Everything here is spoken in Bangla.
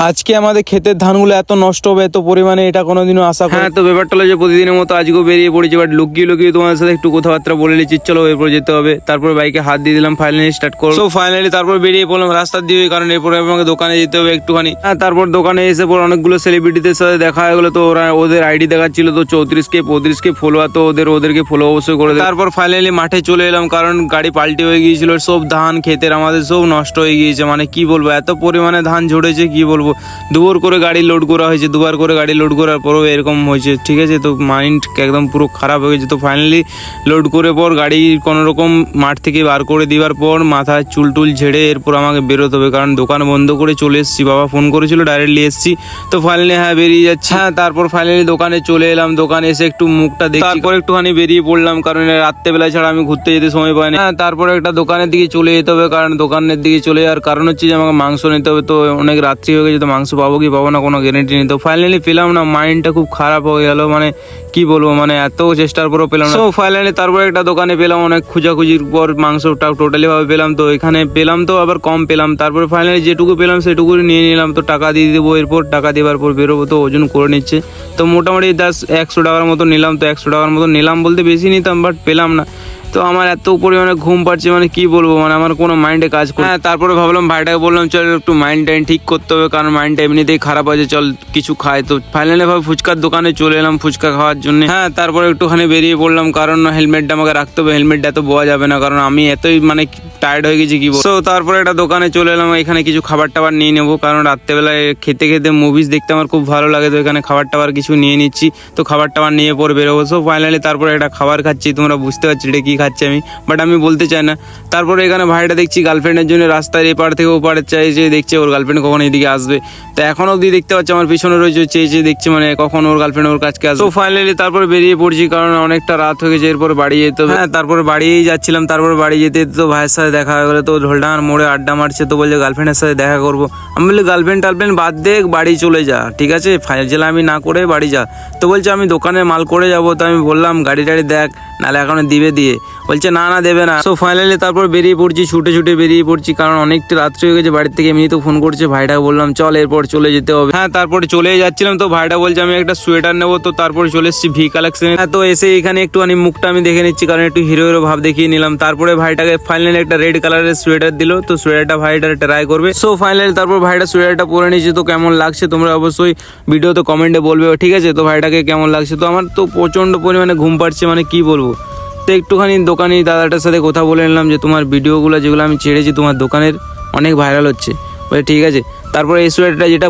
আজকে আমাদের ক্ষেতের ধানগুলো এত নষ্ট হবে এত পরিমাণে, এটা কোনোদিনও আশা করি। হ্যাঁ, তো ব্যাপারটা হলো যে প্রতিদিনের মতো আজকেও বেরিয়ে পড়েছি, বাট লুকিয়ে লুকিয়ে তোমার সাথে একটু কথাবার্তা বলে নিচ্ছি, চলো এরপর যেতে হবে। তারপর বাইকে হাত দিয়ে দিলাম, ফাইনালি স্টার্ট করো। সো ফাইনালি তারপর বেরিয়ে পড়লাম রাস্তা দিয়ে, কারণ এরপরে আমাকে দোকানে যেতে হবে একটুখানি। হ্যাঁ, তারপর দোকানে এসে পর অনেকগুলো সেলিব্রিটিদের সাথে দেখা হয়ে গেলো। তো ওদের আইডি দেখাচ্ছিল তো 34K 35K ফলোয়ার, তো ওদেরকে ফলো অবশ্যই করে দেয়। তারপর ফাইনালি মাঠে চলে এলাম, কারণ গাড়ি পাল্টি হয়ে গিয়েছিল, সব ধান ক্ষেতের আমাদের সব নষ্ট হয়ে গিয়েছে। মানে কি বলবো, এত পরিমাণে ধান ঝরেছে কি বলবো। দুবার করে গাড়ি লোড করা হয়েছে, দুবার করে গাড়ি লোড করার পরেও এরকম হয়েছে, ঠিক আছে। তো মাইন্ড একদম পুরো খারাপ হয়ে গেছে। তো ফাইনালি লোড করে পর গাড়ি কোনো রকম মাঠ থেকে বার করে দেওয়ার পর মাথায় চুল টুল ঝেড়ে এরপর আমাকে বেরোতে হবে, কারণ দোকান বন্ধ করে চলে এসেছি। বাবা ফোন করেছিল, ডাইরেক্টলি এসেছি। তো ফাইনালি হ্যাঁ বেরিয়ে যাচ্ছি। হ্যাঁ, তারপর ফাইনালি দোকানে চলে এলাম, দোকানে এসে একটু মুখটা দেখি, তারপর একটুখানি বেরিয়ে পড়লাম, কারণ রাত্রেবেলা ছাড়া আমি ঘুরতে যেতে সময় পাই না। হ্যাঁ, তারপর একটা দোকানের দিকে চলে যেতে হবে, কারণ দোকানের দিকে চলে যাওয়ার কারণ হচ্ছে যে আমাকে মাংস নিতে হবে। তো অনেক রাত্রি হয়ে গেছে, তো মাংস পাবো কি পাবো না কোনো গ্যারেন্টি নেই। তো ফাইনালি পেলাম না, মাইন্ডটা খুব খারাপ হয়ে গেল। মানে কি বলবো, মানে এত চেষ্টার পরও পেলাম না। তো ফাইনালি তারপর একটা দোকানে পেলাম, অনেক খোঁজাখুঁজির পর মাংসটা টোটালি ভাবে পেলাম। তো এখানে পেলাম, তো আবার কম পেলাম। তারপরে ফাইনালি যেটুকু পেলাম সেটুকু নিয়ে নিলাম। তো টাকা দিয়ে দেবো, এরপর টাকা দেওয়ার পর বেরোবো। তো ওজন করে নিচ্ছে, তো মোটামুটি 100 টাকার মতো নিলাম। তো 100 টাকার মতো নিলাম বলতে বেশি নিতাম, বাট পেলাম না। তো আমার এত পরিমাণে ঘুম পাচ্ছে, মানে কি বলবো, মানে আমার কোনো মাইন্ডে কাজ করে। হ্যাঁ, তারপরে ভাবলাম ভাইটাকে বললাম চল একটু মাইন্ড টাইন ঠিক করতে হবে, কারণ মাইন্ডটা এমনিতেই খারাপ আছে, চল কিছু খাই। তো ফাইনালি ভাবে ফুচকার দোকানে চলে এলাম ফুচকা খাওয়ার জন্য। হ্যাঁ, তারপরে একটুখানি বেরিয়ে পড়লাম, কারণ হেলমেটটা আমাকে রাখতে হবে, হেলমেটটা এত বোয়া যাবে না, কারণ আমি এতই মানে টায়ার্ড হয়ে গেছি কি বলবো। তো তারপরে একটা দোকানে চলে এলাম, এখানে কিছু খাবার টাবার নিয়ে নেবো, কারণ রাত্রেবেলায় খেতে খেতে মুভিজ দেখতে আমার খুব ভালো লাগে। তো এখানে খাবার টাবার কিছু নিয়ে নিচ্ছি, তো খাবার টাবার নিয়ে পরে বেরোবো। সো ফাইনালি তারপরে একটা খাবার খাচ্ছি, তোমরা বুঝতে পারছি এটা কি খাচ্ছি আমি, বাট আমি বলতে চাই না। তারপরে এখানে ভাইটা দেখছি গার্লফ্রেন্ডের জন্য রাস্তার এপার থেকে ওপারে চাইছে, দেখছে ওর গার্লফ্রেন্ড কখন এদিকে আসবে। তো এখন অবধি দেখতে পাচ্ছি আমার পিছনে রয়েছে, চেয়েছে দেখছি মানে কখন ওর গার্লফ্রেন্ড ওর কাছকে আসবে। তো ফাইনালি তারপরে বেরিয়ে পড়ছি, কারণ অনেকটা রাত হয়ে গেছে, এরপরে বাড়ি যেতে হবে। হ্যাঁ, তারপরে বাড়িয়েই যাচ্ছিলাম, তারপরে বাড়ি যেতে তো ভাইয়ের সাথে দেখা হয়ে গেলো। তো ঢোলডাঙার মোড়ে আড্ডা মারছে, তো বলছে গার্লফ্রেন্ডের সাথে দেখা করবো। আমি বলি গার্লফ্রেন্ড টার্লফ্রেন্ড বাদ দে, বাড়ি চলে যা, ঠিক আছে, ফাইনাল আমি না করে বাড়ি যা। তো বলছে আমি দোকানে মাল করে যাবো। তো আমি বললাম গাড়ি টাড়ি দেখ, নাহলে এখন দিবে দিয়ে, বলছে না না দেবে না। সো ফাইনালি তারপর বেরিয়ে পড়ছি, ছুটে ছুটে বেরিয়ে পড়ছি, কারণ অনেকটা রাত্রি হয়ে গেছে। বাড়ির থেকে এমনি তো ফোন করছে, ভাইটাকে বললাম চল এরপর চলে যেতে হবে। হ্যাঁ, তারপরে চলে যাচ্ছিলাম, তো ভাইটা বলছে আমি একটা সোয়েটার নেবো। তো তারপরে চলে এসেছি ভি কালেকশনে। হ্যাঁ, তো এসে এখানে একটুখানি মুখটা আমি দেখে নিচ্ছি, কারণ একটু হিরো হিরো ভাব দেখিয়ে নিলাম। তারপরে ভাইটাকে ফাইনালি একটা রেড কালারের সোয়েটার দিল, তো সোয়েটারটা ভাইটা ট্রাই করবে। সো ফাইনালি তারপর ভাইটা সোয়েটারটা পরে নিয়েছে। তো কেমন লাগছে তোমরা অবশ্যই ভিডিওতে কমেন্টে বলবে, ঠিক আছে। তো ভাইটাকে কেমন লাগছে, তো আমার তো প্রচন্ড পরিমাণে ঘুম পাচ্ছে, মানে কি বলবো। তো একটুখানি দোকানি দাদাটার সাথে কথা বলে নিলাম যে তোমার ভিডিওগুলো যেগুলো আমি ছেড়েছি তোমার দোকানের অনেক ভাইরাল হচ্ছে, বলে ঠিক আছে। তারপরে এই সোয়েটারটা যেটা